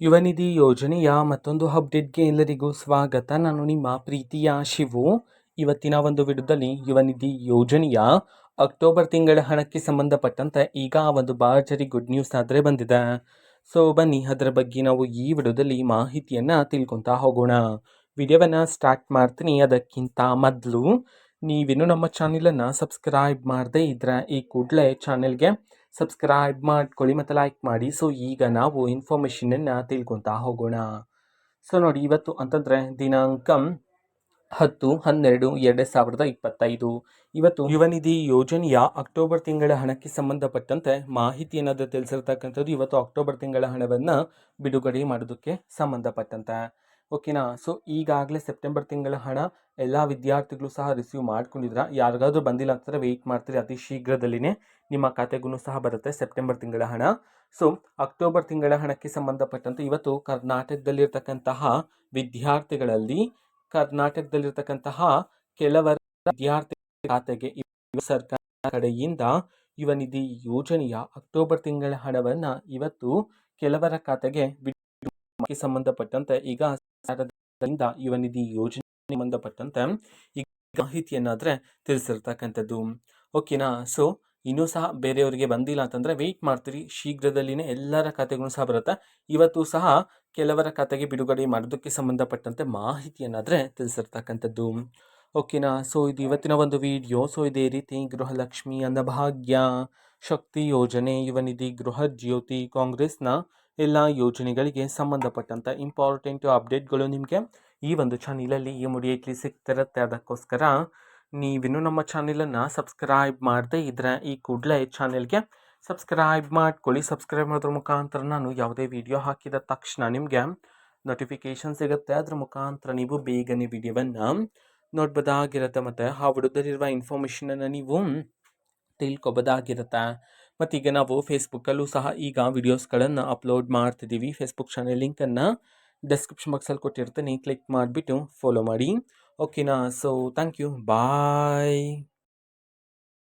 ಯುವನಿಧಿ ಯೋಜನೆಯ ಮತ್ತೊಂದು ಅಪ್ಡೇಟ್ಗೆ ಎಲ್ಲರಿಗೂ ಸ್ವಾಗತ. ನಾನು ನಿಮ್ಮ ಪ್ರೀತಿಯ ಶಿವು. ಇವತ್ತಿನ ಒಂದು ವಿಡಿಯೋದಲ್ಲಿ ಯುವನಿಧಿ ಯೋಜನೆಯ ಅಕ್ಟೋಬರ್ ತಿಂಗಳ ಹಣಕ್ಕೆ ಸಂಬಂಧಪಟ್ಟಂತೆ ಈಗ ಒಂದು ಭರ್ಜರಿ ಗುಡ್ ನ್ಯೂಸ್ ಆದರೆ ಬಂದಿದೆ. ಸೊ ಬನ್ನಿ ಅದರ ಬಗ್ಗೆ ನಾವು ಈ ವಿಡಿಯೋದಲ್ಲಿ ಮಾಹಿತಿಯನ್ನು ತಿಳ್ಕೊತಾ ಹೋಗೋಣ. ವಿಡಿಯೋವನ್ನು ಸ್ಟಾರ್ಟ್ ಮಾಡ್ತೀನಿ. ಅದಕ್ಕಿಂತ ಮೊದಲು ನೀವಿನ್ನೂ ನಮ್ಮ ಚಾನಲನ್ನು ಸಬ್ಸ್ಕ್ರೈಬ್ ಮಾಡದೇ ಇದ್ದರೆ ಈ ಕೂಡಲೇ ಚಾನೆಲ್ಗೆ ಸಬ್ಸ್ಕ್ರೈಬ್ ಮಾಡ್ಕೊಳ್ಳಿ ಮತ್ತು ಲೈಕ್ ಮಾಡಿ. ಸೊ ಈಗ ನಾವು ಇನ್ಫಾರ್ಮೇಷನನ್ನು ತಿಳ್ಕೊತಾ ಹೋಗೋಣ. ಸೊ ನೋಡಿ, ಇವತ್ತು ಅಂತಂದರೆ ದಿನಾಂಕ 10/12/2025 ಇವತ್ತು ಯುವನಿಧಿ ಯೋಜನೆಯ ಅಕ್ಟೋಬರ್ ತಿಂಗಳ ಹಣಕ್ಕೆ ಸಂಬಂಧಪಟ್ಟಂತೆ ಮಾಹಿತಿ ಏನಾದರೂ ತಿಳಿಸಿರ್ತಕ್ಕಂಥದ್ದು. ಇವತ್ತು ಅಕ್ಟೋಬರ್ ತಿಂಗಳ ಹಣವನ್ನು ಬಿಡುಗಡೆ ಮಾಡೋದಕ್ಕೆ ಸಂಬಂಧಪಟ್ಟಂತೆ, ಓಕೆನಾ. ಸೊ ಈಗಾಗಲೇ ಸೆಪ್ಟೆಂಬರ್ ತಿಂಗಳ ಹಣ ಎಲ್ಲ ವಿದ್ಯಾರ್ಥಿಗಳು ಸಹ ರಿಸೀವ್ ಮಾಡ್ಕೊಂಡಿದ್ರ. ಯಾರಿಗಾದ್ರೂ ಬಂದಿಲ್ಲ ಅಂತಂದರೆ ವೆಯ್ಟ್ ಮಾಡ್ತೀರಿ, ಅತಿ ಶೀಘ್ರದಲ್ಲಿನೇ ನಿಮ್ಮ ಖಾತೆಗೂ ಸಹ ಬರುತ್ತೆ ಸೆಪ್ಟೆಂಬರ್ ತಿಂಗಳ ಹಣ. ಸೊ ಅಕ್ಟೋಬರ್ ತಿಂಗಳ ಹಣಕ್ಕೆ ಸಂಬಂಧಪಟ್ಟಂತೆ ಇವತ್ತು ಕರ್ನಾಟಕದಲ್ಲಿರ್ತಕ್ಕಂತಹ ವಿದ್ಯಾರ್ಥಿಗಳಲ್ಲಿ ಕೆಲವರ ವಿದ್ಯಾರ್ಥಿ ಖಾತೆಗೆ ಸರ್ಕಾರ ಕಡೆಯಿಂದ ಯುವನಿಧಿ ಯೋಜನೆಯ ಅಕ್ಟೋಬರ್ ತಿಂಗಳ ಹಣವನ್ನು ಇವತ್ತು ಕೆಲವರ ಖಾತೆಗೆ ಸಂಬಂಧಪಟ್ಟಂತೆ ಈಗ ಸರ್ಕಾರದಿಂದ ಯುವನಿಧಿ ಯೋಜನೆ ಸಂಬಂಧಪಟ್ಟಂತೆ ಈಗ ಮಾಹಿತಿಯನ್ನಾದರೆ ತಿಳಿಸಿರ್ತಕ್ಕಂಥದ್ದು, ಓಕೆನಾ. ಸೊ ಇನ್ನೂ ಸಹ ಬೇರೆಯವರಿಗೆ ಬಂದಿಲ್ಲ ಅಂತಂದರೆ ವೆಯ್ಟ್ ಮಾಡ್ತೀರಿ, ಶೀಘ್ರದಲ್ಲಿನೇ ಎಲ್ಲರ ಖಾತೆಗೂ ಸಹ ಬರುತ್ತೆ. ಇವತ್ತು ಸಹ ಕೆಲವರ ಖಾತೆಗೆ ಬಿಡುಗಡೆ ಮಾಡೋದಕ್ಕೆ ಸಂಬಂಧಪಟ್ಟಂತೆ ಮಾಹಿತಿಯನ್ನಾದರೆ ತಿಳಿಸಿರ್ತಕ್ಕಂಥದ್ದು, ಓಕೆನಾ. ಸೊ ಇದು ಇವತ್ತಿನ ಒಂದು ವಿಡಿಯೋ. ಸೊ ಇದೇ ರೀತಿ ಗೃಹಲಕ್ಷ್ಮಿ, ಅನ್ನಭಾಗ್ಯ, ಶಕ್ತಿ ಯೋಜನೆ, ಯುವನಿಧಿ, ಗೃಹ ಜ್ಯೋತಿ, ಕಾಂಗ್ರೆಸ್ನ ಎಲ್ಲ ಯೋಜನೆಗಳಿಗೆ ಸಂಬಂಧಪಟ್ಟಂಥ ಇಂಪಾರ್ಟೆಂಟ್ ಅಪ್ಡೇಟ್ಗಳು ನಿಮಗೆ ಈ ಒಂದು ಚಾನಲಲ್ಲಿ ಇಮಿಡಿಯೇಟ್ಲಿ ಸಿಗ್ತಿರುತ್ತೆ. ಅದಕ್ಕೋಸ್ಕರ ನೀವಿನ್ನೂ ನಮ್ಮ ಚಾನಲನ್ನು ಸಬ್ಸ್ಕ್ರೈಬ್ ಮಾಡದೇ ಇದ್ದರೆ ಈ ಕೂಡಲೇ ಚಾನೆಲ್ಗೆ ಸಬ್ಸ್ಕ್ರೈಬ್ ಮಾಡ್ಕೊಳ್ಳಿ. ಸಬ್ಸ್ಕ್ರೈಬ್ ಮಾಡೋದ್ರ ಮುಖಾಂತರ ನಾನು ಯಾವುದೇ ವಿಡಿಯೋ ಹಾಕಿದ ತಕ್ಷಣ ನಿಮಗೆ ನೋಟಿಫಿಕೇಷನ್ ಸಿಗುತ್ತೆ. ಅದರ ಮುಖಾಂತರ ನೀವು ಬೇಗನೆ ವಿಡಿಯೋವನ್ನು ನೋಡ್ಬೋದಾಗಿರುತ್ತೆ ಮತ್ತು ಆ ವಿಡಿಯೋದಲ್ಲಿರುವ ಇನ್ಫಾರ್ಮೇಷನನ್ನು ನೀವು ತಿಳ್ಕೊಬೋದಾಗಿರುತ್ತೆ. ಮತ್ತೀಗ ನಾವು ಫೇಸ್ಬುಕ್ಕಲ್ಲೂ ಸಹ ಈಗ ವಿಡಿಯೋಸ್ಗಳನ್ನು ಅಪ್ಲೋಡ್ ಮಾಡ್ತಿದ್ದೀವಿ. ಫೇಸ್ಬುಕ್ ಚಾನೆಲ್ ಲಿಂಕನ್ನು ಡಿಸ್ಕ್ರಿಪ್ಷನ್ ಬಾಕ್ಸಲ್ಲಿ ಕೊಟ್ಟಿರ್ತೀನಿ, ಕ್ಲಿಕ್ ಮಾಡಿಬಿಟ್ಟು ಫಾಲೋ ಮಾಡಿ, ಓಕೆನಾ. So thank you, bye.